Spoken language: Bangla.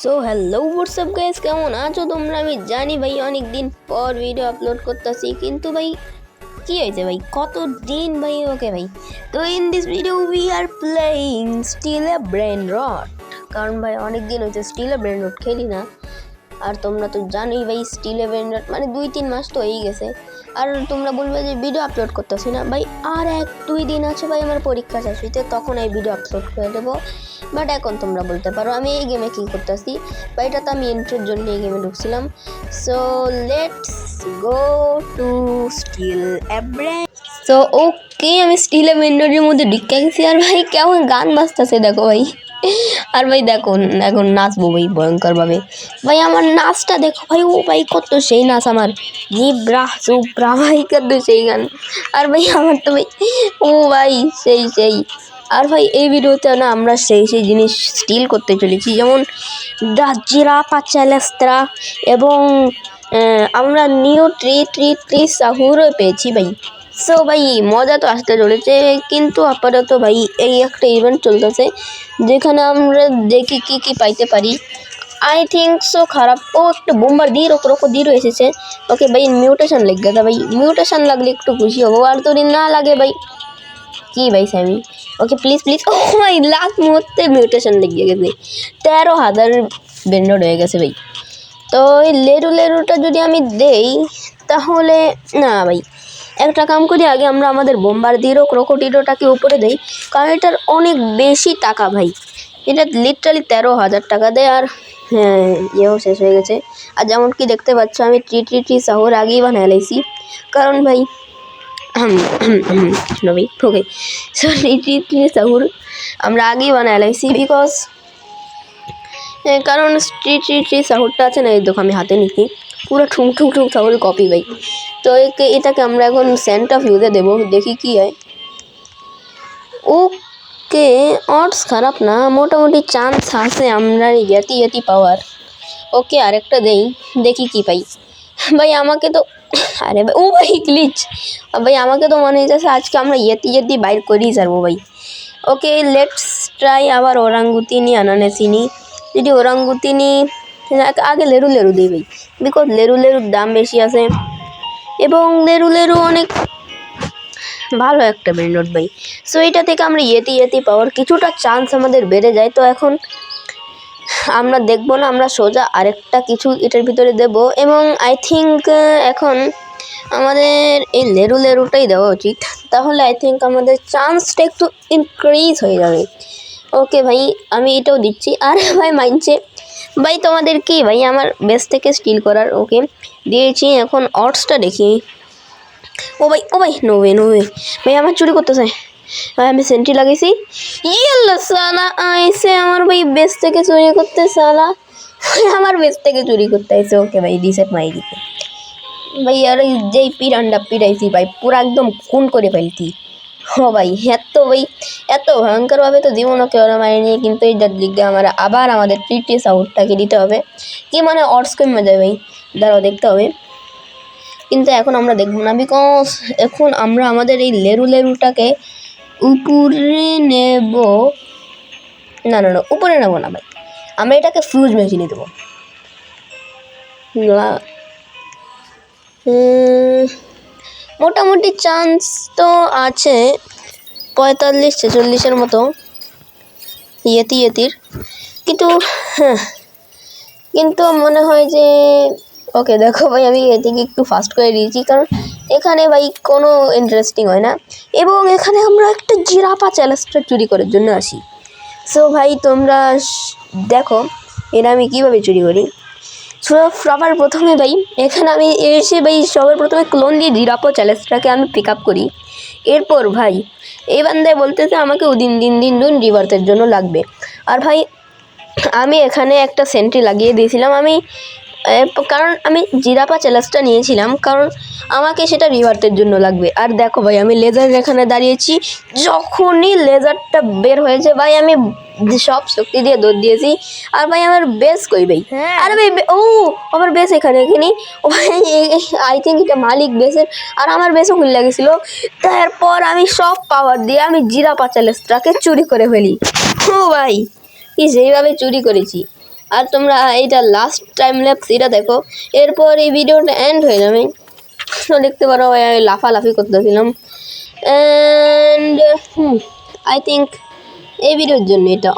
সো হ্যালো হোয়াটসঅ্যাপ গাইস, কেমন আছো তোমরা? আমি জানি ভাই অনেক দিন পর ভিডিও আপলোড করতেছি, কিন্তু ভাই কি হয়েছে ভাই, কত দিন ভাই। ওকে ভাই, তো in this video we are playing still a brain rot. কারণ ভাই অনেক দিন হয়েছে স্টিল এ ব্রেন রট খেলি না। আর তোমরা তো জানোই ভাই স্টিল এ ব্রেন রট মানে 2-3 মাস তো হয়েই গেছে। আর তোমরা বলবে যে ভিডিও আপলোড করতেছি না, ভাই আর 1-2 দিন আছে ভাই আমার পরীক্ষা শেষ হইতে, তখন এই ভিডিও আপলোড করে দেবো। বাট এখন তোমরা বলতে পারো আমি এই গেমে কী করতেছি, বা এটা তো আমি এন্ট্রির জন্য এই গেমে ঢুকছিলাম। So let's go to steal a brain. So okay, আমি স্টিল এ ব্রেনের মধ্যে ঢুকে গেছি। আর ভাই কেমন গান বাজতেছে দেখো ভাই। আর ভাই দেখো এখন নাচবো ভাই ভয়ঙ্করভাবে। ভাই আমার নাচটা দেখো ভাই, ও ভাই কত সেই নাচ আমার, জিব্রা সুব্রা ভাই কত সেই গান। আর ভাই আমার তো ভাই ও ভাই সেই। আর ভাই এই ভিডিওতে না আমরা সেই জিনিস স্টিল করতে চলেছি, যেমন জিরাফা চ্যালেস্ত্রা, এবং আমরা নিউ ট্রি সাহুরও পেয়েছি ভাই। সো ভাই মজা তো আসতে চলেছে, কিন্তু আপাতত ভাই এই একটা ইভেন্ট চলতেছে যেখানে আমরা দেখি কি পাইতে পারি। আই থিঙ্ক সো খারাপ। ও একটু বোম্বার দিয়ে রোকো দিয়ে এসেছে। ওকে ভাই মিউটেশন লেগে গেছে ভাই, মিউটেশন লাগলে একটু খুশি হবো, আর তো না লাগে ভাই কি ভাই স্যামি। ওকে প্লিজ ও ভাই লাস্ট মুহূর্তে মিউটেশন লেগে গেছে, 13,000 বেন্ডড হয়ে গেছে ভাই। তো এই লেরুটা যদি আমি দেই তাহলে না ভাই, একটা কাম করি, আগে আমরা আমাদের বোম্বারদিরো ক্রোকোডিলোটাকে উপরে দেই, কারণ এটার অনেক বেশি টাকা ভাই। এটা লিটারালি 13,000 টাকা দেয়। আর হ্যাঁ ইয়েও শেষ হয়ে গেছে। আর যেমন কি দেখতে পাচ্ছ আমি ট্রি সাহুর আগেই বানিয়ে লাইছি, কারণ ভাই ভাই ওকে সরি ট্রি সাহুর আমরা আগেই বানিয়ে লাইছি, বিকজ কারণ ট্রি সাহুরটা আছে না, এই দেখো আমি হাতে নিচ্ছি, পুরো ঠুং সাহুর কপি ভাই। তো এটাকে আমরা এখন সেন্ট অফ ইউজে দেবো, দেখি কি হয়। ওকে অডস খারাপ না, মোটামুটি চান্স আছে আমরা ইয়াতি পাওয়ার। ওকে আরেকটা দেই, দেখি কি পাই। ভাই আমাকে তো আরে ভাই ও ভাই গ্লিচ ভাই, আমাকে তো মনে হচ্ছে আজকে আমরা ইয়েতি বাইর করেই ছাড়বো ভাই। ওকে লেটস ট্রাই আবার ওরাঙ্গুতিনি আনানেসিনি। যদি ওরাঙ্গুতিনি আগে লেরু দিই ভাই, বিকজ লেরুর দাম বেশি আছে, এবং লেরু অনেক ভালো একটা ব্র্যান্ড ভাই। সো এটা থেকে আমরা ইয়েতি পাওয়ার কিছুটা চান্স আমাদের বেড়ে যায়। তো এখন আমরা দেখবো না, আমরা সোজা আরেকটা কিছু এটার ভিতরে দেব, এবং আই থিঙ্ক এখন আমাদের এই লেরুটাই দেওয়া উচিত, তাহলে আই থিঙ্ক আমাদের চান্সটা একটু ইনক্রিজ হয়ে যাবে। ওকে ভাই আমি এটাও দিচ্ছি। আর ভাই মাইনছে ভাই তোমাদের কি ভাই আমার বেস থেকে স্টিল করার। ওকে দিয়েছি, এখন অডসটা দেখি। ও ভাই নো ওয়ে ভাই আমার চুরি করতেছে ভাই, আমি সেন্ট্রি লাগাইছি। ইয়েল্লা সালা আইসে আমার ভাই বেস থেকে চুরি করতে, সালা আমার বেস থেকে চুরি করতে আইসে। ওকে ভাই রিসেট মারি দিতে ভাই, আর যেই পিড়াইছি ভাই পুরো একদম খুন করে ফেলতি। ও ভাই এত ভয়ঙ্করভাবে তো জীবনও কেউ মারেনি, কিন্তু এই দিকে আমার আবার আমাদের ট্রিটি সাউটটাকে দিতে হবে, কি মানে অর্স কমে যায় ভাই, দাঁড়াও দেখতে হবে। কিন্তু এখন আমরা দেখবো না, বিকজ এখন আমরা আমাদের এই লেরুটাকে উপরে নেব। না উপরে নেব না ভাই, আমরা এটাকে ফিউজ মেশিনে দেবো। মোটামুটি চান্স তো আছে 45-46 মতো ইয়েতির, কিন্তু মনে হয় যে ওকে দেখো ভাই আমি এদিকে একটু ফাস্ট করে দিয়েছি, কারণ এখানে ভাই কোনো ইন্টারেস্টিং হয় না, এবং এখানে আমরা একটা জিরাফা চ্যালেঞ্জটা চুরি করার জন্য আসি। সো ভাই তোমরা দেখো এটা আমি কীভাবে চুরি করি। সবার প্রথমে ভাই এখানে আমি এসে ভাই সবার প্রথমে ক্লোন দিয়ে জিরাফা চ্যালেঞ্জটাকে আমি পিক আপ করি। এরপর ভাই এই বান্দায় বলতেছে আমাকে দিন রিভার্সের জন্য লাগবে। আর ভাই আমি এখানে একটা সেন্ট্রি লাগিয়ে দিয়েছিলাম, কারণ আমি জিরাফা চ্যালেঞ্জটা নিয়েছিলাম, কারণ আমাকে সেটা রিভার্সের জন্য লাগবে। আর দেখো ভাই আমি লেজার এখানে দাঁড়িয়েছি, যখনই লেজারটা বের হয়েছে ভাই আমি সব শক্তি দিয়ে দৌড় দিয়েছি। আর ভাই আমার বেস কই ভাই, আর ভাই আমার বেস এখানে ও ভাই আই থিঙ্ক এটা মালিক বেসের, আর আমার বেসও খুলে গেছিলো। তারপর আমি সব পাওয়ার দিয়ে আমি জিরাফা চ্যালেঞ্জটাকে চুরি করে ফেলি। ও ভাই কি যেইভাবে চুরি করেছি, আর তোমরা এইটা লাস্ট টাইম ল্যাপস এটা দেখো, এরপর এই ভিডিওটা এন্ড হয়ে যাবে। তো দেখতে পারো ভাই আমি লাফালাফি করতেছিলাম, অ্যান্ড আই থিঙ্ক এই ভিডিওর জন্য এটা